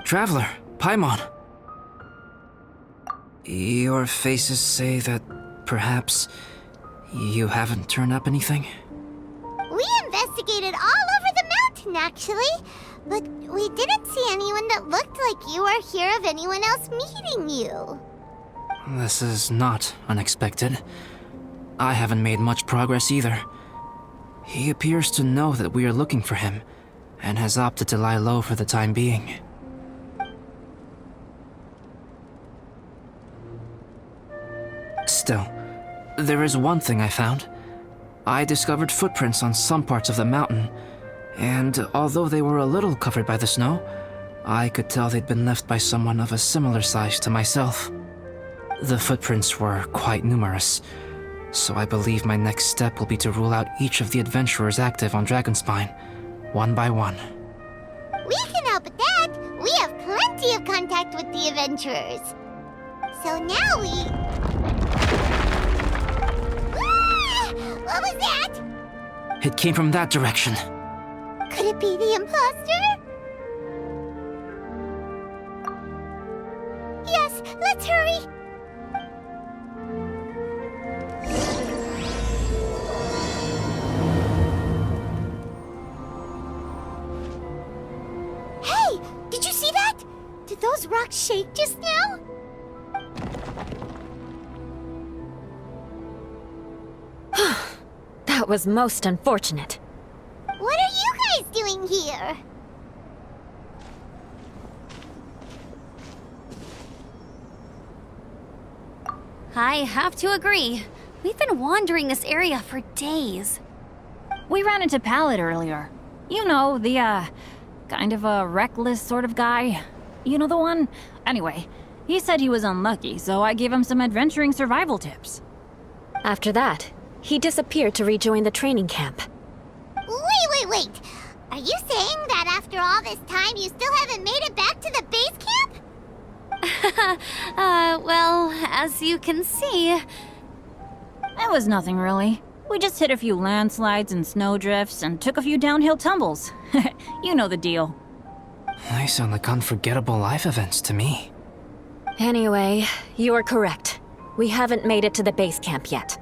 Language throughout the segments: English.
Traveler, Paimon. Your faces say that perhaps you haven't turned up anything? We investigated all over the mountain, actually. But we didn't see anyone that looked like you or hear of anyone else meeting you. This is not unexpected. I haven't made much progress either. He appears to know that we are looking for him, and has opted to lie low for the time being. Still, there is one thing I found. I discovered footprints on some parts of the mountain, and although they were a little covered by the snow, I could tell they'd been left by someone of a similar size to myself. The footprints were quite numerous, so I believe my next step will be to rule out each of the adventurers active on Dragonspine, one by one. We can help with that. We have plenty of contact with the adventurers. So now we... Ah! What was that? It came from that direction. Could it be the imposter? Yes, let's hurry. Hey, did you see that? Did those rocks shake just now? That was most unfortunate. What are you guys doing here? I have to agree. We've been wandering this area for days. We ran into Pallet earlier. You know, the, kind of a reckless sort of guy. You know the one? Anyway, he said he was unlucky, so I gave him some adventuring survival tips. After that, he disappeared to rejoin the training camp. Wait. Are you saying that after all this time you still haven't made it back to the base camp? Well, as you can see... It was nothing really. We just hit a few landslides and snowdrifts and took a few downhill tumbles. You know the deal. They sound like unforgettable life events to me. Anyway, you're correct. We haven't made it to the base camp yet.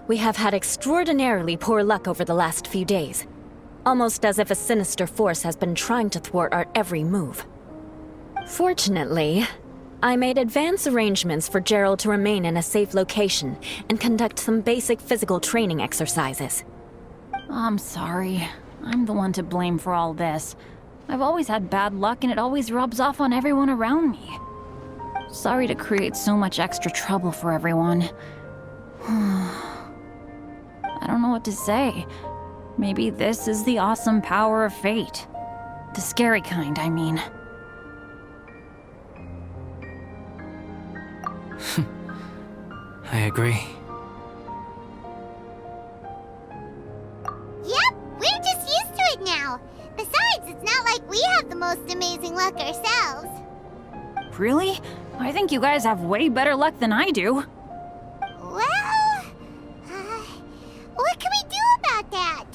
We have had extraordinarily poor luck over the last few days. Almost as if a sinister force has been trying to thwart our every move. Fortunately, I made advance arrangements for Gerald to remain in a safe location and conduct some basic physical training exercises. I'm sorry. I'm the one to blame for all this. I've always had bad luck and it always rubs off on everyone around me. Sorry to create so much extra trouble for everyone. I don't know what to say. Maybe this is the awesome power of fate. The scary kind, I mean. I agree. Yep, we're just used to it now. Besides, it's not like we have the most amazing luck ourselves. Really? I think you guys have way better luck than I do. Well, what can we do about that?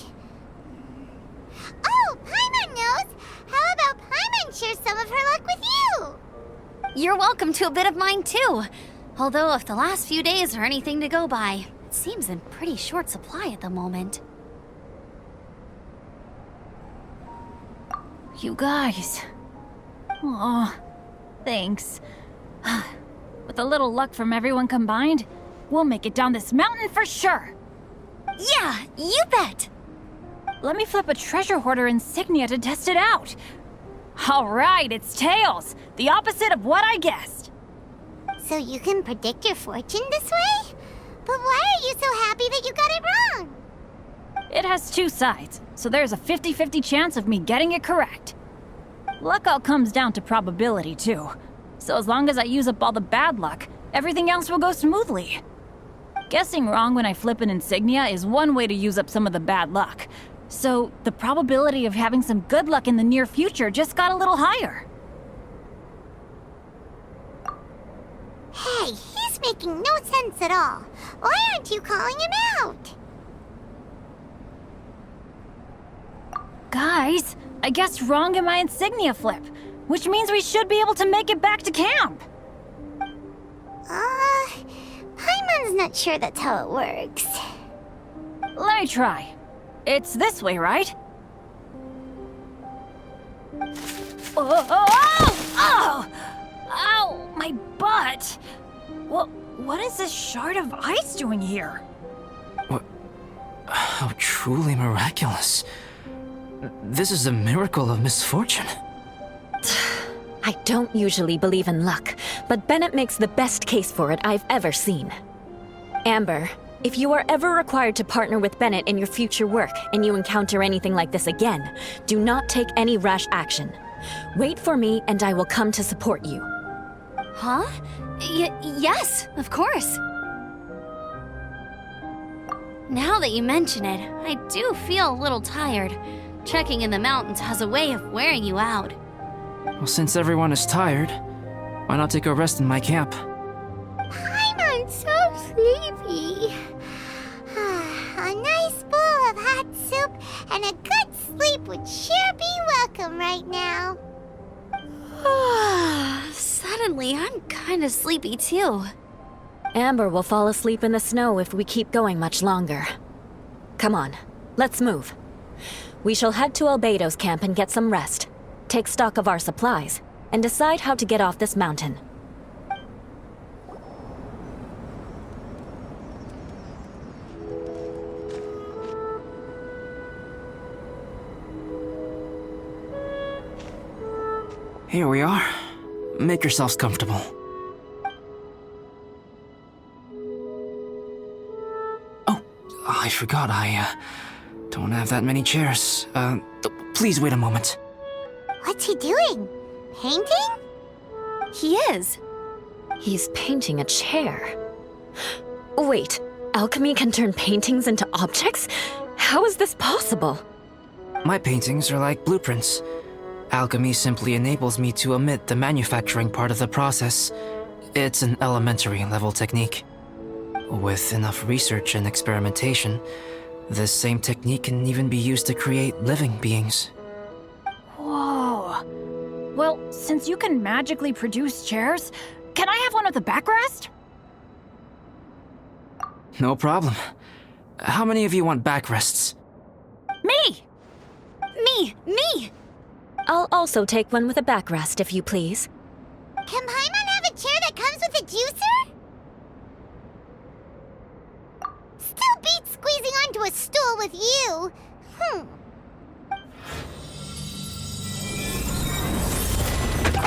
Oh, Paimon knows! How about Paimon share some of her luck with you? You're welcome to a bit of mine too. Although if the last few days are anything to go by, it seems in pretty short supply at the moment. You guys. Aw, thanks. With a little luck from everyone combined, we'll make it down this mountain for sure. Yeah, you bet! Let me flip a treasure hoarder insignia to test it out. All right, it's tails. The opposite of what I guessed. So you can predict your fortune this way? But why are you so happy that you got it wrong? It has two sides, so there's a 50-50 chance of me getting it correct. Luck all comes down to probability, too. So as long as I use up all the bad luck, everything else will go smoothly. Guessing wrong when I flip an insignia is one way to use up some of the bad luck. So the probability of having some good luck in the near future just got a little higher. Hey, he's making no sense at all. Why aren't you calling him out? Guys, I guessed wrong in my insignia flip. which means we should be able to make it back to camp. Paimon's not sure that's how it works. Let me try. It's this way, right? Oh! Ow! My butt! What is this shard of ice doing here? How truly miraculous. This is a miracle of misfortune. I don't usually believe in luck, but Bennett makes the best case for it I've ever seen. Amber, if you are ever required to partner with Bennett in your future work and you encounter anything like this again, do not take any rash action. Wait for me and I will come to support you. Huh? Yes, of course. Now that you mention it, I do feel a little tired. Trekking in the mountains has a way of wearing you out. Well, since everyone is tired, why not take a rest in my camp? Paimon's so sleepy. A nice bowl of hot soup and a good sleep would sure be welcome right now. Suddenly, I'm kinda sleepy too. Amber will fall asleep in the snow if we keep going much longer. Come on, let's move. We shall head to Albedo's camp and get some rest, take stock of our supplies, and decide how to get off this mountain. Here we are. Make yourselves comfortable. Oh, I forgot I don't have that many chairs. Please wait a moment. What's he doing? Painting? He is. He's painting a chair. Wait, alchemy can turn paintings into objects? How is this possible? My paintings are like blueprints. Alchemy simply enables me to omit the manufacturing part of the process. It's an elementary level technique. With enough research and experimentation, this same technique can even be used to create living beings. Whoa. Well, since you can magically produce chairs, can I have one with a backrest? No problem. How many of you want backrests? Me! Me! I'll also take one with a backrest, if you please. Can Paimon have a chair that comes with a juicer? Still beats squeezing onto a stool with you.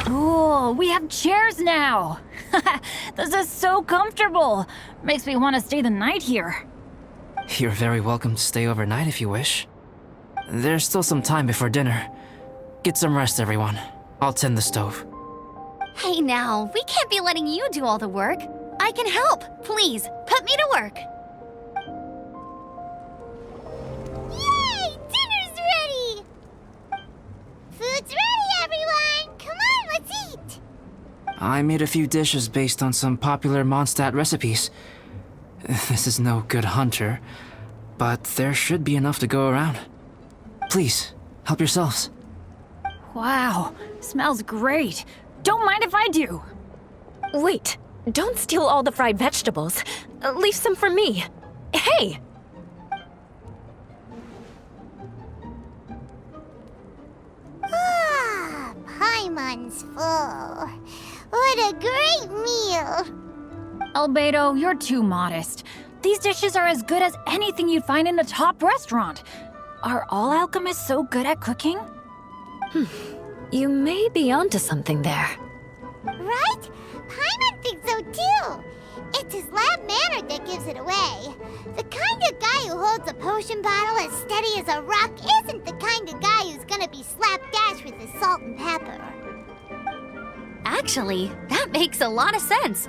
Cool, we have chairs now! This is so comfortable! Makes me want to stay the night here. You're very welcome to stay overnight if you wish. There's still some time before dinner. Get some rest, everyone. I'll tend the stove. Hey now, we can't be letting you do all the work. I can help. Please, put me to work. Yay! Dinner's ready! Food's ready, everyone! Come on, let's eat! I made a few dishes based on some popular Mondstadt recipes. This is no good hunter, but there should be enough to go around. Please, help yourselves. Wow, smells great. Don't mind if I do. Wait, don't steal all the fried vegetables. Leave some for me. Hey! Paimon's full. What a great meal! Albedo, you're too modest. These dishes are as good as anything you'd find in a top restaurant. Are all alchemists so good at cooking? You may be onto something there. Right? Paimon thinks so too. It's his lab manner that gives it away. The kind of guy who holds a potion bottle as steady as a rock isn't the kind of guy who's gonna be slapdash with his salt and pepper. Actually, that makes a lot of sense.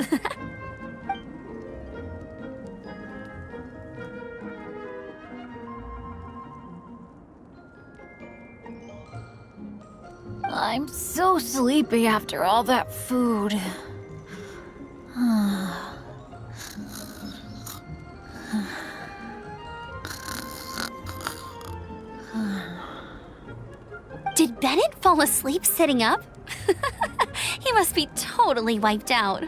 I'm so sleepy after all that food. Did Bennett fall asleep sitting up? must be totally wiped out.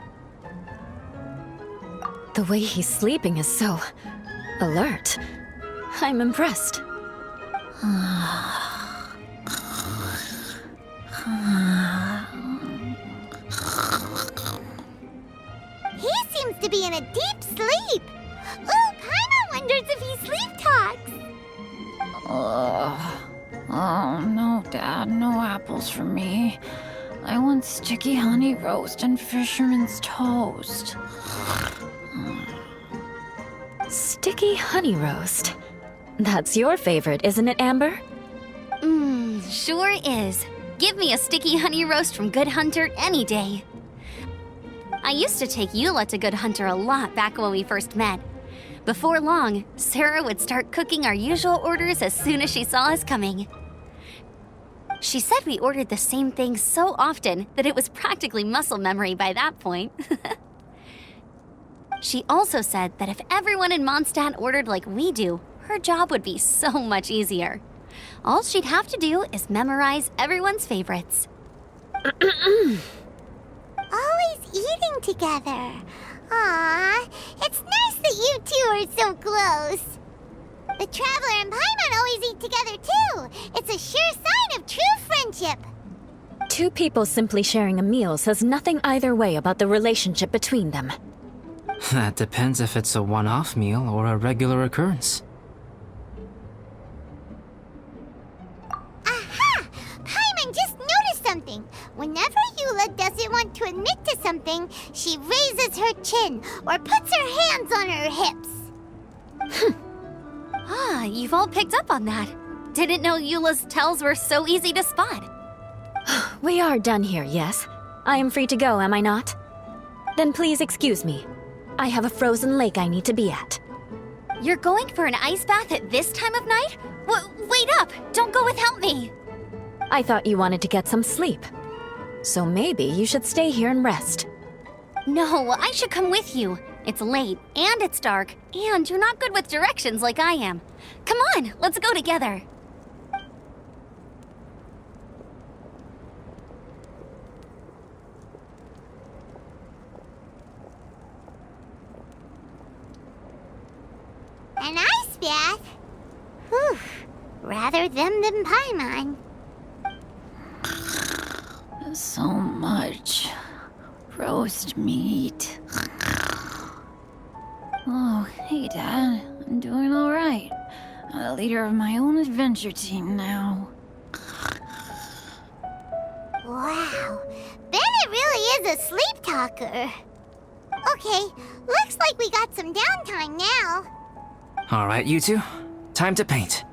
The way he's sleeping is so alert. I'm impressed. He seems to be in a deep sleep. Ooh, Paimon wonders if he sleep talks. Oh, no, Dad, no apples for me. I want sticky honey roast and fisherman's toast. Sticky honey roast. That's your favorite, isn't it, Amber? Sure is. Give me a sticky honey roast from Good Hunter any day. I used to take Eula to Good Hunter a lot back when we first met. Before long, Sarah would start cooking our usual orders as soon as she saw us coming. She said we ordered the same thing so often that it was practically muscle memory by that point. She also said that if everyone in Mondstadt ordered like we do, her job would be so much easier. All she'd have to do is memorize everyone's favorites. Always eating together. Aww, it's nice that you two are so close. The Traveler and Paimon always eat together too. It's a sure sign of true friendship. Two people simply sharing a meal says nothing either way about the relationship between them. That depends if it's a one-off meal or a regular occurrence. Aha! Paimon just noticed something. Whenever Eula doesn't want to admit to something, she raises her chin or puts her hands on her hips. You've all picked up on that. Didn't know Eula's tells were so easy to spot. We are done here, yes? I am free to go, am I not? Then please excuse me. I have a frozen lake I need to be at. You're going for an ice bath at this time of night? Wait up! Don't go without me! I thought you wanted to get some sleep. So maybe you should stay here and rest. No, I should come with you. It's late, and it's dark, and you're not good with directions like I am. Come on, let's go together. An ice bath? Whew. Rather them than Paimon. So much roast meat. Oh, hey, Dad. I'm doing all right. I'm the leader of my own adventure team now. Wow, Bennett really is a sleep talker. Okay, looks like we got some downtime now. All right, you two. Time to paint.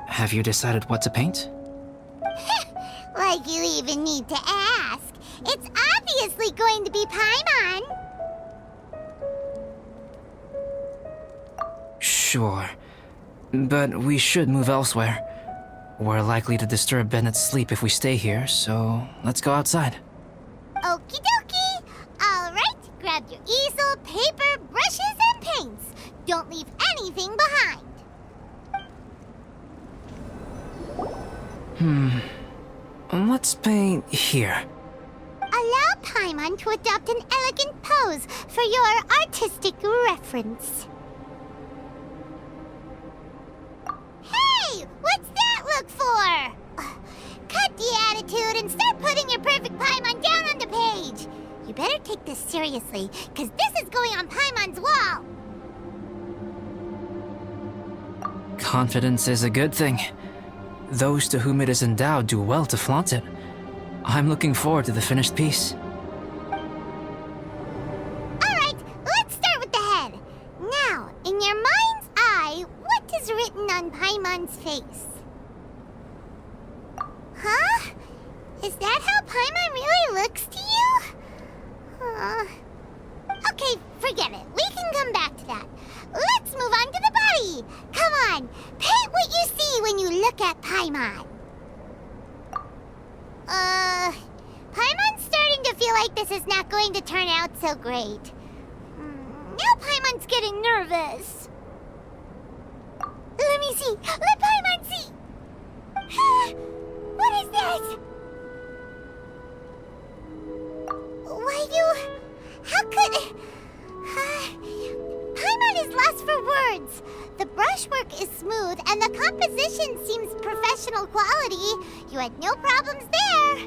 Have you decided what to paint? Like you even need to ask. It's obviously going to be Paimon. Sure. But we should move elsewhere. We're likely to disturb Bennett's sleep if we stay here, so let's go outside. Okie dokie. All right, grab your easel, paper, brushes, and paints. Don't leave anything behind. Let's paint here. Allow Paimon to adopt an elegant pose for your artistic reference. Hey, what's that look for? Cut the attitude and start putting your perfect Paimon down on the page. You better take this seriously, because this is going on Paimon's wall. Confidence is a good thing. Those to whom it is endowed do well to flaunt it. I'm looking forward to the finished piece. Alright, let's start with the head. Now, in your mind's eye, what is written on Paimon's face? Huh? Is that how Paimon really looks to you? Okay, forget it. We can come back to that. Let's move on to the body. Come on, paint what you see when you look at Paimon. Paimon's starting to feel like this is not going to turn out so great. Now Paimon's getting nervous. Let me see. Let Paimon see. is this? Why you... How could... Paimon is lost for words. The brushwork is smooth and the composition seems professional quality. You had no problems there.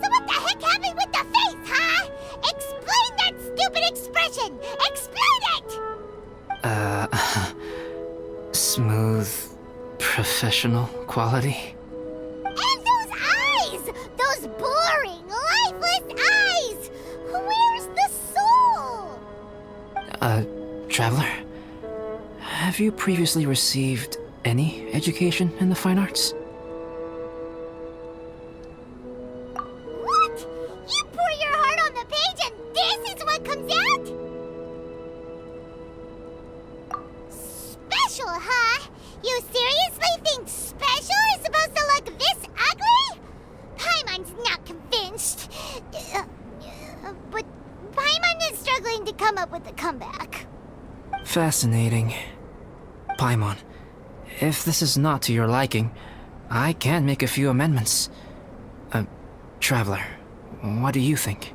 So what the heck happened with the face, huh? Explain that stupid expression! Explain it! Smooth, professional quality? And those eyes! Those boring, lifeless eyes! Where's the soul? Traveler? Have you previously received any education in the fine arts? What? You pour your heart on the page and this is what comes out? Special, huh? You seriously think special is supposed to look this ugly? Paimon's not convinced. But Paimon is struggling to come up with a comeback. Fascinating. Paimon, if this is not to your liking, I can make a few amendments. Traveler, what do you think?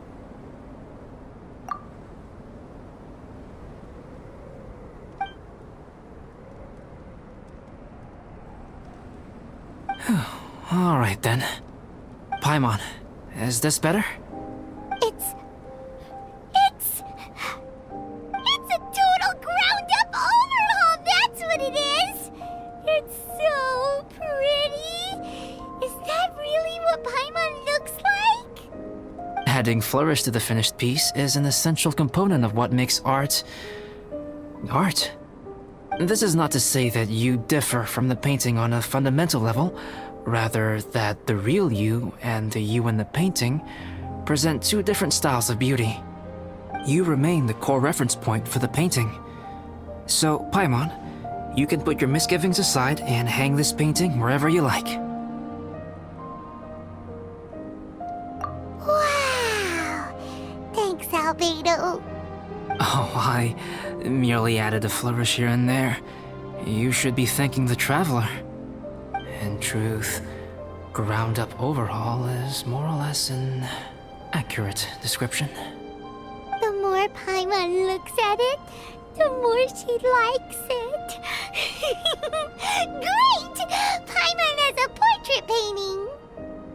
All right then. Paimon, is this better? It's a total ground-up overhaul, that's what it is! It's so pretty! Is that really what Paimon looks like? Adding flourish to the finished piece is an essential component of what makes art... art. This is not to say that you differ from the painting on a fundamental level, rather that the real you and the you in the painting present two different styles of beauty. You remain the core reference point for the painting. So, Paimon, you can put your misgivings aside and hang this painting wherever you like. Wow! Thanks, Albedo. Oh, I merely added a flourish here and there. You should be thanking the traveler. In truth, ground-up overhaul is more or less an accurate description. The more Paimon looks at it, the more she likes it. Great! Paimon has a portrait painting!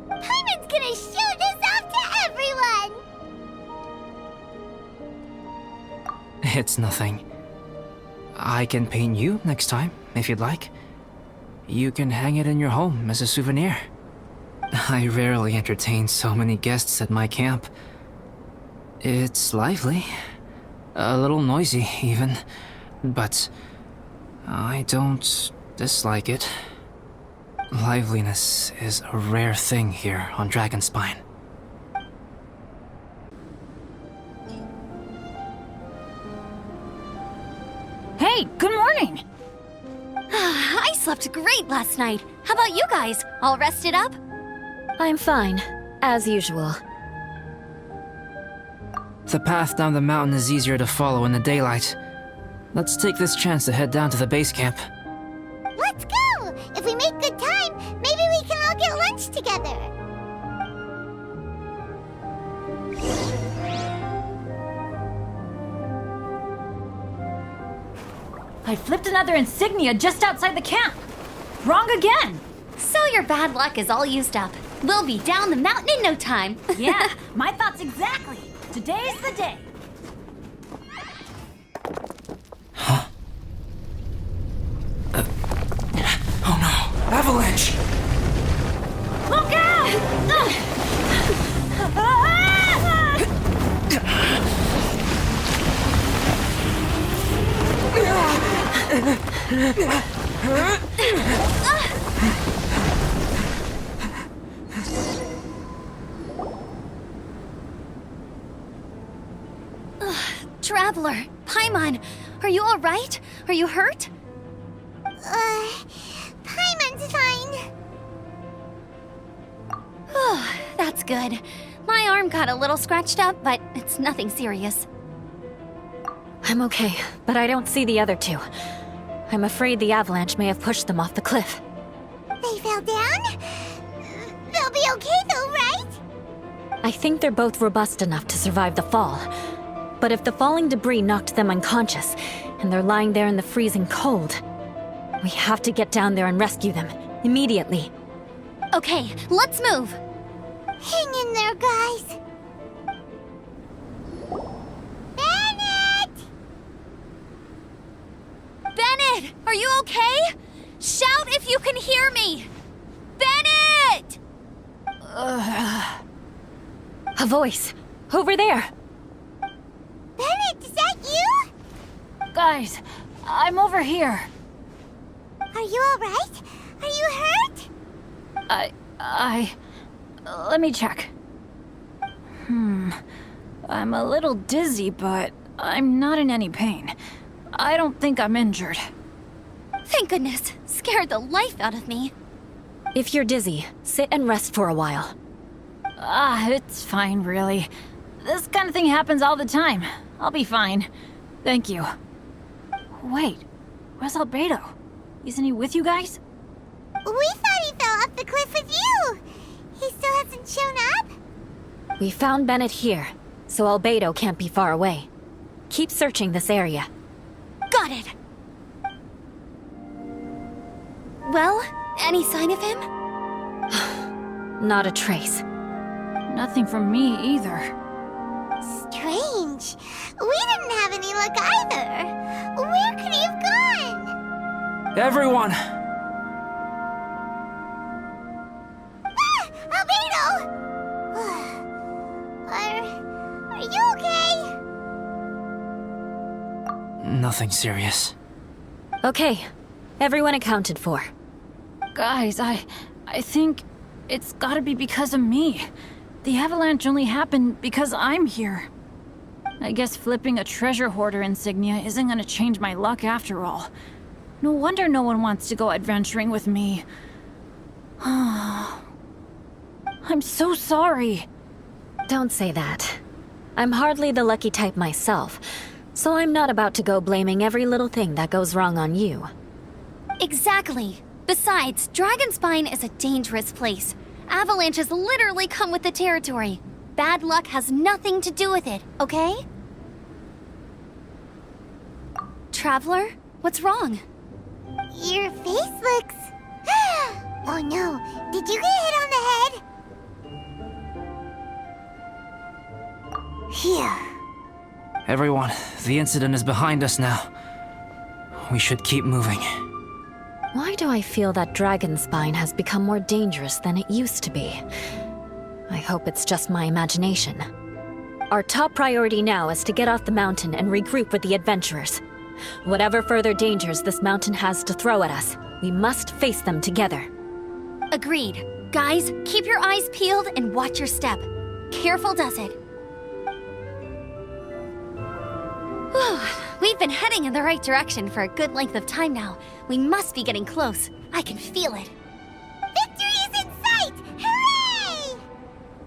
Paimon's gonna show this off to everyone! It's nothing. I can paint you next time, if you'd like. You can hang it in your home as a souvenir. I rarely entertain so many guests at my camp. It's lively. A little noisy, even. But I don't dislike it. Liveliness is a rare thing here on Dragonspine. Hey, good morning! I slept great last night. How about you guys? All rested up? I'm fine, as usual. The path down the mountain is easier to follow in the daylight. Let's take this chance to head down to the base camp. Let's go! If we make good time, maybe we can all get lunch together. I flipped another insignia just outside the camp. Wrong again! So your bad luck is all used up. We'll be down the mountain in no time. Yeah, my thoughts exactly. Today's the day. Oh no! Avalanche! Look out! Traveler, Paimon, are you all right? Are you hurt? Paimon's fine. That's good. My arm got a little scratched up, but it's nothing serious. I'm okay, but I don't see the other two. I'm afraid the avalanche may have pushed them off the cliff. They fell down? They'll be be okay though, right? I think they're both robust enough to survive the fall. But if the falling debris knocked them unconscious, and they're lying there in the freezing cold, we have to get down there and rescue them, immediately. Okay, let's move. Hang in there, guys. Bennett! Bennett, are you okay? Shout if you can hear me! Bennett! A voice! Over there! Bennett, is that you? Guys, I'm over here. Are you alright? Are you hurt? Let me check. I'm a little dizzy, but I'm not in any pain. I don't think I'm injured. Thank goodness. Scared the life out of me. If you're dizzy, sit and rest for a while. It's fine, really. This kind of thing happens all the time. I'll be fine. Thank you. Wait, where's Albedo? Isn't he with you guys? We thought he fell off the cliff with you. He still hasn't shown up? We found Bennett here, so Albedo can't be far away. Keep searching this area. Got it. Well, any sign of him? Not a trace. Nothing from me either. Strange. We didn't have any luck either. Where could he have gone? Everyone! Albedo! Are you okay? Nothing serious. Okay, everyone accounted for. Guys, I think it's gotta be because of me. The avalanche only happened because I'm here. I guess flipping a treasure hoarder insignia isn't gonna change my luck after all. No wonder no one wants to go adventuring with me. I'm so sorry. Don't say that. I'm hardly the lucky type myself, so I'm not about to go blaming every little thing that goes wrong on you. Exactly. Besides, Dragonspine is a dangerous place. Avalanches literally come with the territory. Bad luck has nothing to do with it, okay? Traveler, what's wrong? Your face looks... Oh no, did you get hit on the head? Here. Everyone, the incident is behind us now. We should keep moving. Why do I feel that Dragonspine has become more dangerous than it used to be? I hope it's just my imagination. Our top priority now is to get off the mountain and regroup with the adventurers. Whatever further dangers this mountain has to throw at us, we must face them together. Agreed. Guys, keep your eyes peeled and watch your step. Careful does it. Whew, we've been heading in the right direction for a good length of time now. We must be getting close. I can feel it. Victory is in sight! Hooray!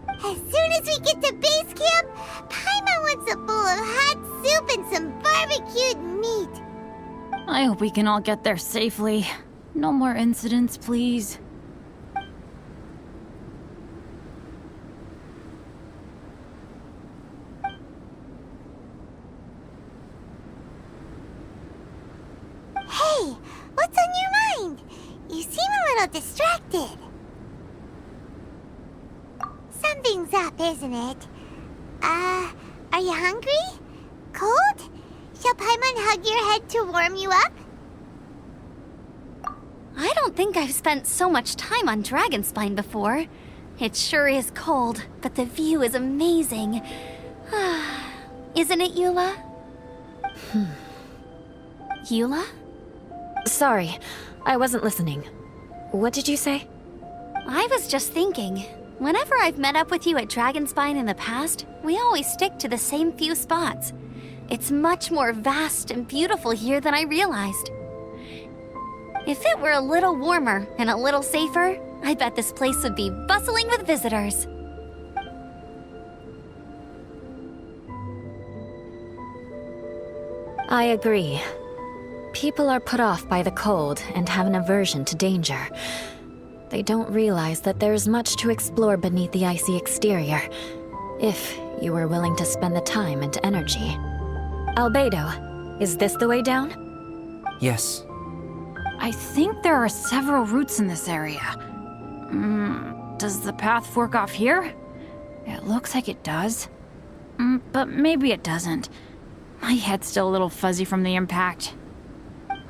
As soon as we get to base camp, Paimon wants a bowl of hot soup and some barbecued meat. I hope we can all get there safely. No more incidents, please. Hey, what's on your mind? You seem a little distracted. Something's up, isn't it? Are you hungry? Cold? Shall Paimon hug your head to warm you up? I don't think I've spent so much time on Dragonspine before. It sure is cold, but the view is amazing. Isn't it, Eula? Eula? Sorry, I wasn't listening. What did you say? I was just thinking. Whenever I've met up with you at Dragonspine in the past, we always stick to the same few spots. It's much more vast and beautiful here than I realized. If it were a little warmer and a little safer, I bet this place would be bustling with visitors. I agree. People are put off by the cold and have an aversion to danger. They don't realize that there's much to explore beneath the icy exterior, if you were willing to spend the time and energy. Albedo, is this the way down? Yes. I think there are several routes in this area. Does the path fork off here? It looks like it does. But maybe it doesn't. My head's still a little fuzzy from the impact.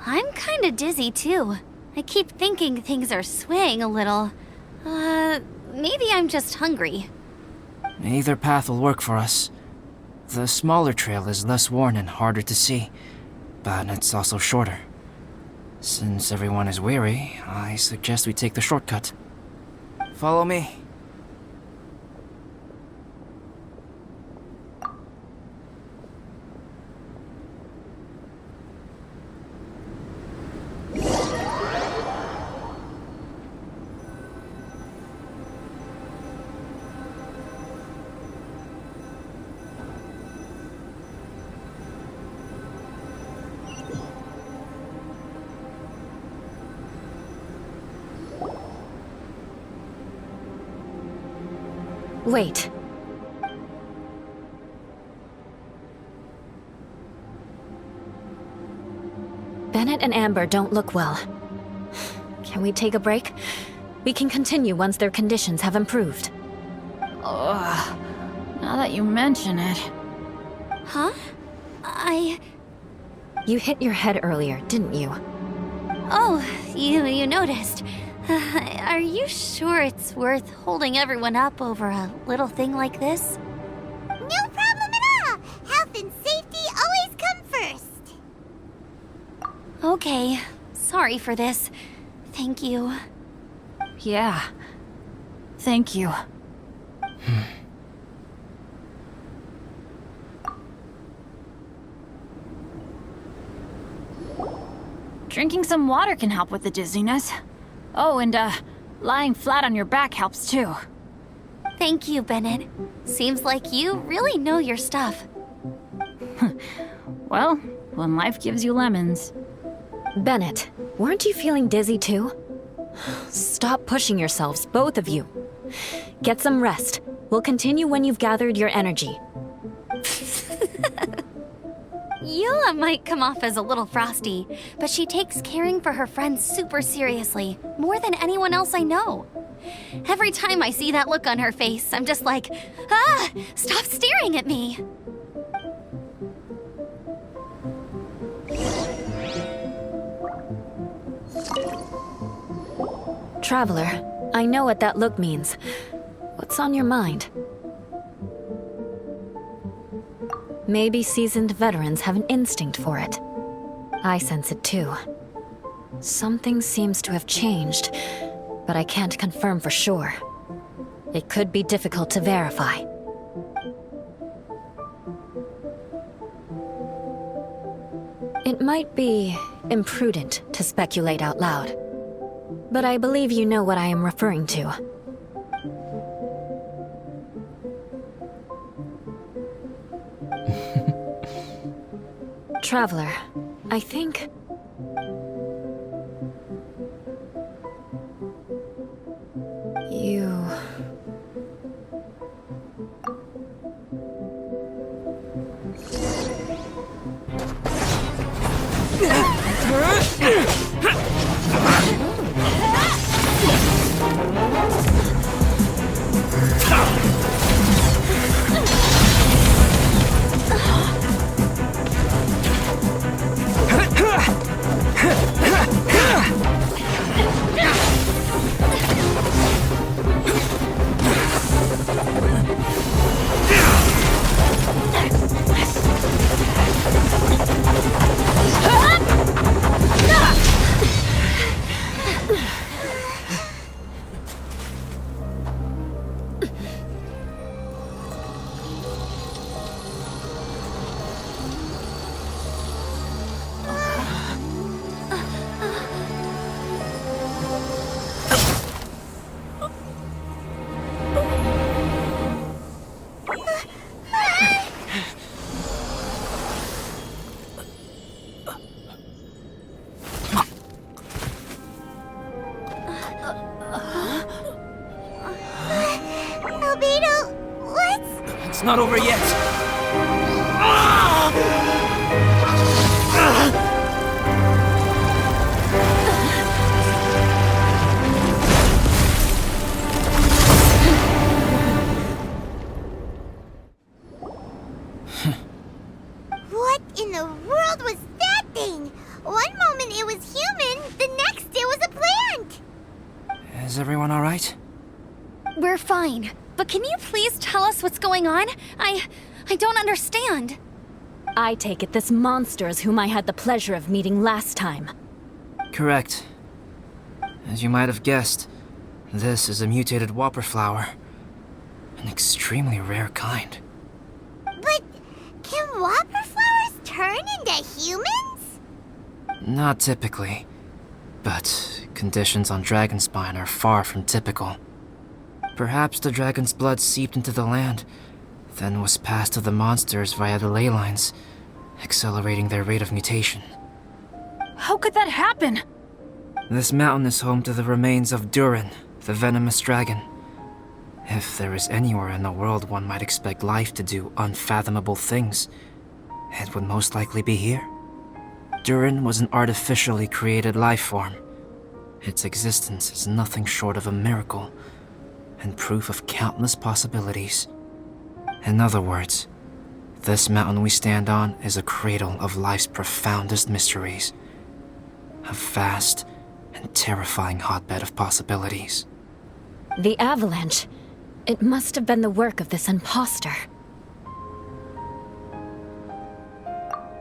I'm kinda dizzy too. I keep thinking things are swaying a little. Maybe I'm just hungry. Either path will work for us. The smaller trail is less worn and harder to see, but it's also shorter. Since everyone is weary, I suggest we take the shortcut. Follow me. Wait. Bennett and Amber don't look well. Can we take a break? We can continue once their conditions have improved. Ugh. Now that you mention it. Huh? You hit your head earlier, didn't you? Oh, you noticed. Are you sure it's worth holding everyone up over a little thing like this? No problem at all. Health and safety always come first. Okay, sorry for this. Thank you. Yeah. Thank you. Drinking some water can help with the dizziness. Oh, and lying flat on your back helps too. Thank you, Bennett. Seems like you really know your stuff. Well, when life gives you lemons. Bennett, weren't you feeling dizzy too? Stop pushing yourselves, both of you. Get some rest. We'll continue when you've gathered your energy. Eula might come off as a little frosty, but she takes caring for her friends super seriously, more than anyone else I know. Every time I see that look on her face, I'm just like, stop staring at me! Traveler, I know what that look means. What's on your mind? Maybe seasoned veterans have an instinct for it. I sense it too. Something seems to have changed, but I can't confirm for sure. It could be difficult to verify. It might be imprudent to speculate out loud, but I believe you know what I am referring to. Traveler, I think... you... not over yet. What in the world was that thing? One moment it was human, the next it was a plant! Is everyone alright? We're fine. But can you please tell us what's going on? I don't understand. I take it this monster is whom I had the pleasure of meeting last time. Correct. As you might have guessed, this is a mutated whopper flower. An extremely rare kind. But can whopper flowers turn into humans? Not typically, but conditions on Dragonspine are far from typical. Perhaps the dragon's blood seeped into the land, then was passed to the monsters via the ley lines, accelerating their rate of mutation. How could that happen? This mountain is home to the remains of Durin, the venomous dragon. If there is anywhere in the world one might expect life to do unfathomable things, it would most likely be here. Durin was an artificially created life form. Its existence is nothing short of a miracle, and proof of countless possibilities. In other words, this mountain we stand on is a cradle of life's profoundest mysteries. A vast and terrifying hotbed of possibilities. The avalanche. It must have been the work of this imposter.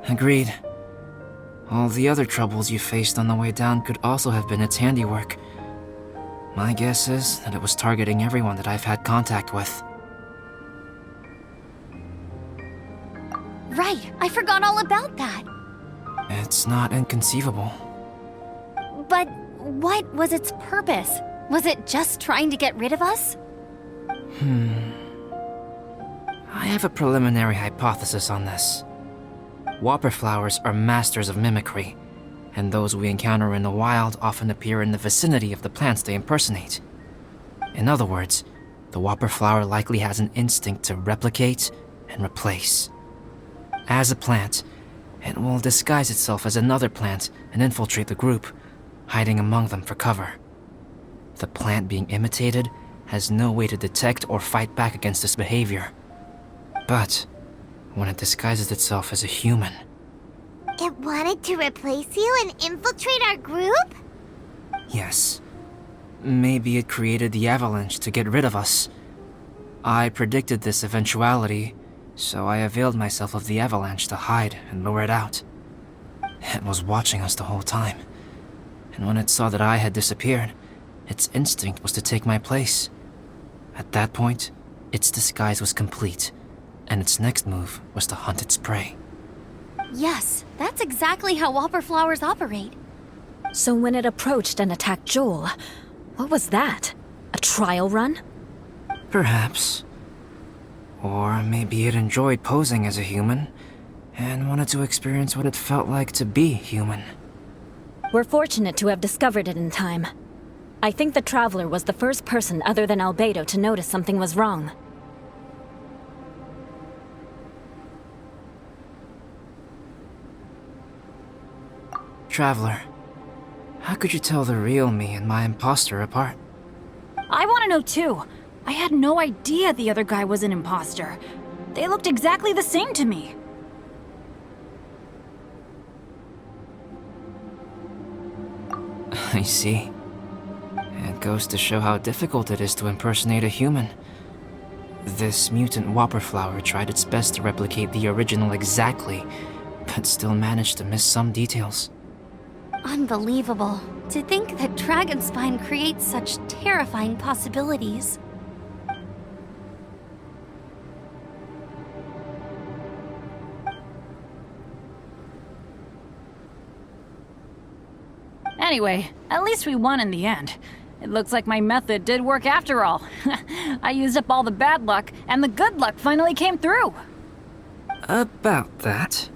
Agreed. All the other troubles you faced on the way down could also have been its handiwork. My guess is that it was targeting everyone that I've had contact with. Right, I forgot all about that. It's not inconceivable. But what was its purpose? Was it just trying to get rid of us? I have a preliminary hypothesis on this. Whopper flowers are masters of mimicry, and those we encounter in the wild often appear in the vicinity of the plants they impersonate. In other words, the whopper flower likely has an instinct to replicate and replace. As a plant, it will disguise itself as another plant and infiltrate the group, hiding among them for cover. The plant being imitated has no way to detect or fight back against this behavior. But when it disguises itself as a human, It wanted to replace you and infiltrate our group? yes, maybe it created the avalanche to get rid of us. I predicted this eventuality, so I availed myself of the avalanche to hide and lure it out. It was watching us the whole time, and when it saw that I had disappeared, its instinct was to take my place. At that point, its disguise was complete, and its next move was to hunt its prey. Yes, that's exactly how whopper flowers operate. So when it approached and attacked Joel, what was that? A trial run? Perhaps. Or maybe it enjoyed posing as a human, and wanted to experience what it felt like to be human. We're fortunate to have discovered it in time. I think the Traveler was the first person other than Albedo to notice something was wrong. Traveler, how could you tell the real me and my imposter apart? I want to know too. I had no idea the other guy was an imposter. They looked exactly the same to me. I see. It goes to show how difficult it is to impersonate a human. This mutant whopper flower tried its best to replicate the original exactly, but still managed to miss some details. Unbelievable. To think that Dragonspine creates such terrifying possibilities. Anyway, at least we won in the end. It looks like my method did work after all. I used up all the bad luck, and the good luck finally came through. About that.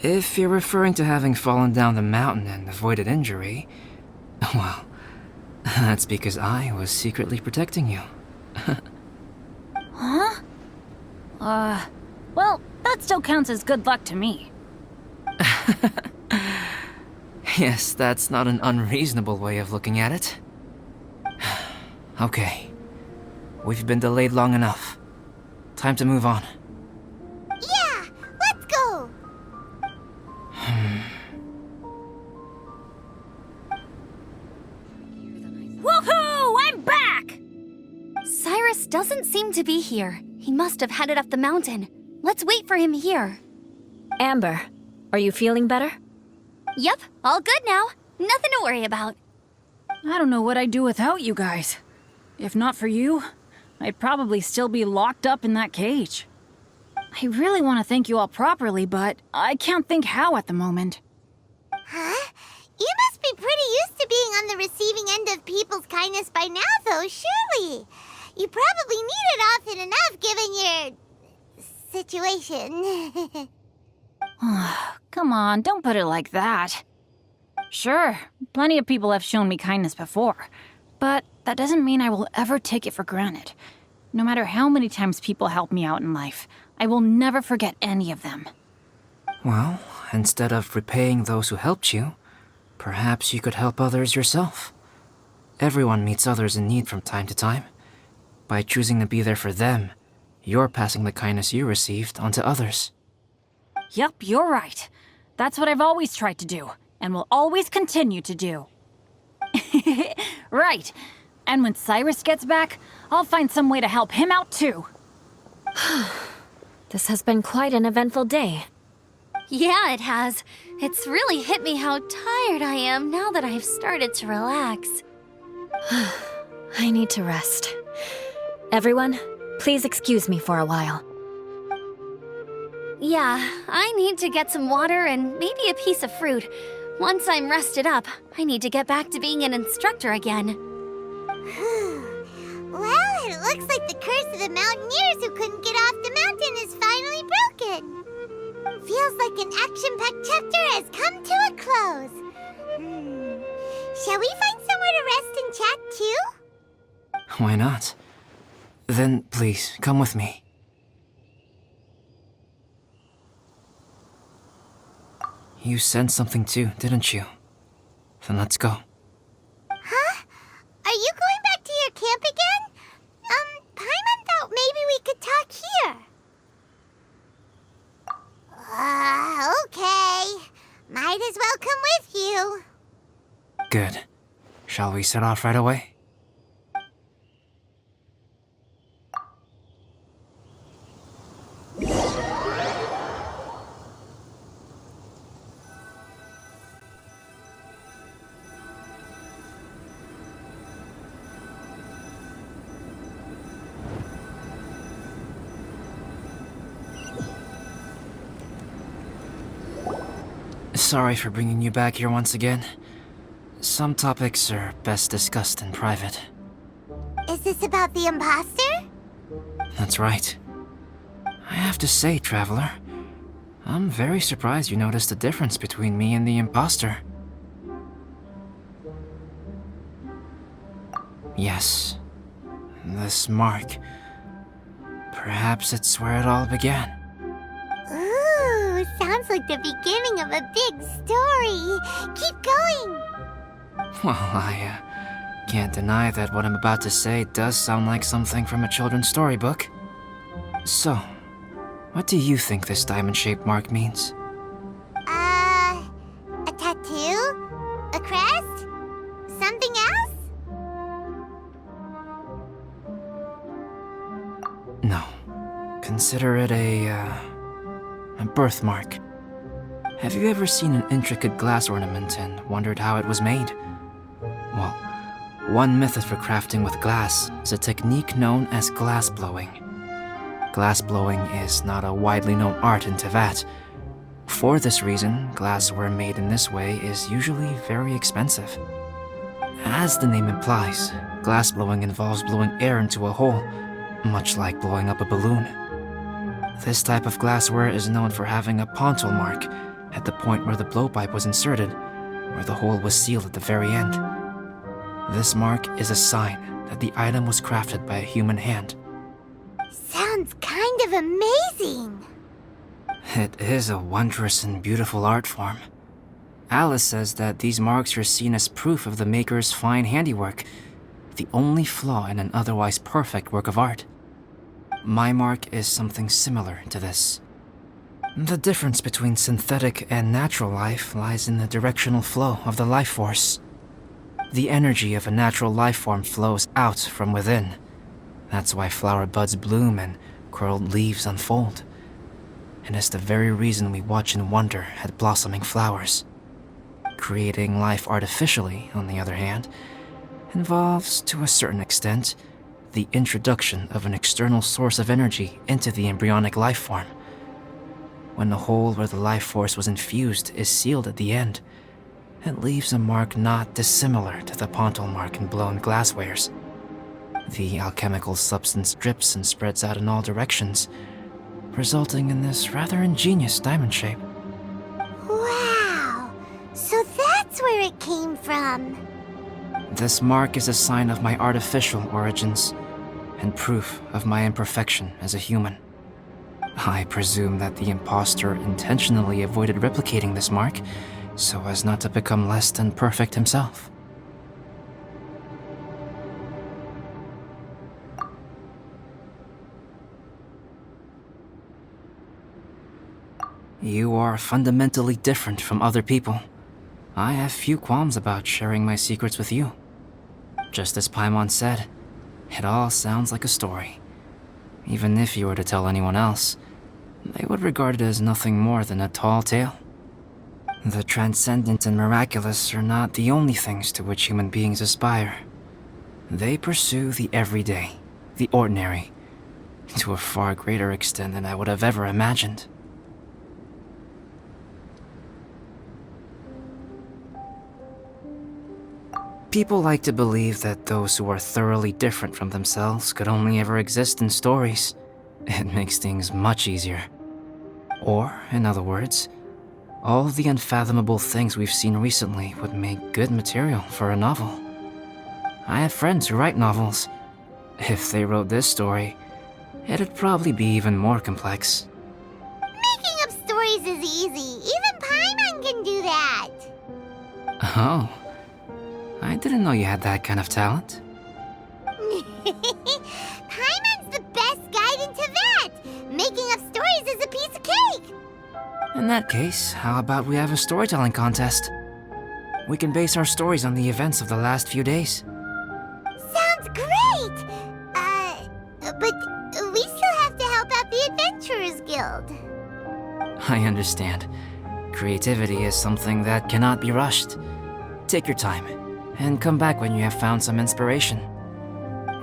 If you're referring to having fallen down the mountain and avoided injury, well, that's because I was secretly protecting you. Huh? Well, that still counts as good luck to me. Yes, that's not an unreasonable way of looking at it. Okay. We've been delayed long enough. Time to move on. Yeah, let's go! Woohoo! I'm back! Cyrus doesn't seem to be here. He must have headed up the mountain. Let's wait for him here. Amber, are you feeling better? Yep, all good now. Nothing to worry about. I don't know what I'd do without you guys. If not for you, I'd probably still be locked up in that cage. I really want to thank you all properly, but I can't think how at the moment. Huh? You must be pretty used to being on the receiving end of people's kindness by now, though, surely. You probably need it often enough, given your situation. Come on, don't put it like that. Sure, plenty of people have shown me kindness before, but that doesn't mean I will ever take it for granted. No matter how many times people help me out in life, I will never forget any of them. Well, instead of repaying those who helped you, perhaps you could help others yourself. Everyone meets others in need from time to time. By choosing to be there for them, you're passing the kindness you received on to others. Yep, you're right. That's what I've always tried to do, and will always continue to do. Right. And when Cyrus gets back, I'll find some way to help him out too. This has been quite an eventful day. Yeah, it has. It's really hit me how tired I am now that I've started to relax. I need to rest. Everyone, please excuse me for a while. Yeah, I need to get some water and maybe a piece of fruit. Once I'm rested up, I need to get back to being an instructor again. Well, it looks like the curse of the mountaineers who couldn't get off the mountain is finally broken. Feels like an action-packed chapter has come to a close. Shall we find somewhere to rest and chat too? Why not? Then please, come with me. You sensed something too, didn't you? Then let's go. Huh? Are you going back to your camp again? Paimon thought maybe we could talk here. Okay. Might as well come with you. Good. Shall we set off right away? Sorry for bringing you back here once again. Some topics are best discussed in private. Is this about the imposter? That's right. I have to say, Traveler, I'm very surprised you noticed the difference between me and the imposter. Yes, this mark. Perhaps it's where it all began. Ooh, sounds like the beginning of a big story. Keep going. Well, I can't deny that what I'm about to say does sound like something from a children's storybook. So, what do you think this diamond-shaped mark means? A tattoo? A crest? Something else? No. Consider it a birthmark. Have you ever seen an intricate glass ornament and wondered how it was made? Well, one method for crafting with glass is a technique known as glass blowing. Glass blowing is not a widely known art in Teyvat. For this reason, glassware made in this way is usually very expensive. As the name implies, glass blowing involves blowing air into a hole, much like blowing up a balloon. This type of glassware is known for having a pontil mark at the point where the blowpipe was inserted, where the hole was sealed at the very end. This mark is a sign that the item was crafted by a human hand. Sounds sounds kind of amazing. It is a wondrous and beautiful art form. Alice says that these marks are seen as proof of the maker's fine handiwork, the only flaw in an otherwise perfect work of art. My mark is something similar to this. The difference between synthetic and natural life lies in the directional flow of the life force. The energy of a natural life form flows out from within. That's why flower buds bloom and curled leaves unfold. And it's the very reason we watch and wonder at blossoming flowers. Creating life artificially, on the other hand, involves, to a certain extent, the introduction of an external source of energy into the embryonic life form. When the hole where the life force was infused is sealed at the end, it leaves a mark not dissimilar to the pontal mark in blown glasswares. The alchemical substance drips and spreads out in all directions, resulting in this rather ingenious diamond shape. Wow! So that's where it came from. This mark is a sign of my artificial origins, and proof of my imperfection as a human. I presume that the impostor intentionally avoided replicating this mark, so as not to become less than perfect himself. You are fundamentally different from other people. I have few qualms about sharing my secrets with you. Just as Paimon said, it all sounds like a story. Even if you were to tell anyone else, they would regard it as nothing more than a tall tale. The transcendent and miraculous are not the only things to which human beings aspire. They pursue the everyday, the ordinary, to a far greater extent than I would have ever imagined. People like to believe that those who are thoroughly different from themselves could only ever exist in stories. It makes things much easier. Or, in other words, all the unfathomable things we've seen recently would make good material for a novel. I have friends who write novels. If they wrote this story, it'd probably be even more complex. Making up stories is easy. Even Paimon can do that. Oh. I didn't know you had that kind of talent. Paimon's the best guide into that. Making up stories is a piece of cake. In that case, how about we have a storytelling contest? We can base our stories on the events of the last few days. Sounds great! But we still have to help out the Adventurers Guild. I understand. Creativity is something that cannot be rushed. Take your time, and come back when you have found some inspiration.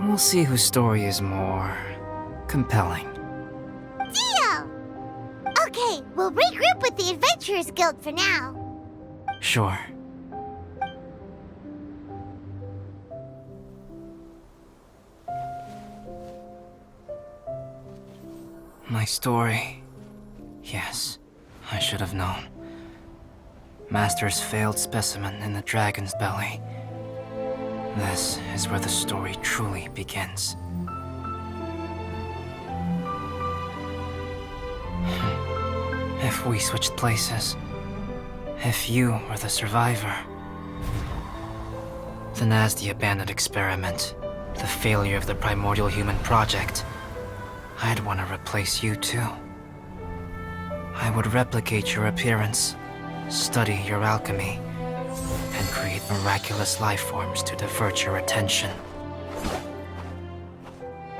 We'll see whose story is more compelling. Deal! Okay, we'll regroup with the Adventurers Guild for now. Sure. My story. Yes, I should have known. Master's failed specimen in the dragon's belly. This is where the story truly begins. If we switched places, if you were the survivor, then as the abandoned experiment, the failure of the primordial human project, I'd want to replace you too. I would replicate your appearance, study your alchemy, and create miraculous life forms to divert your attention.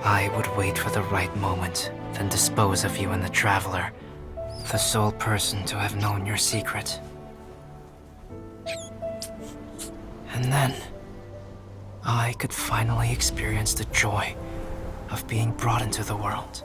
I would wait for the right moment, then dispose of you in the Traveler, the sole person to have known your secret. And then, I could finally experience the joy of being brought into the world.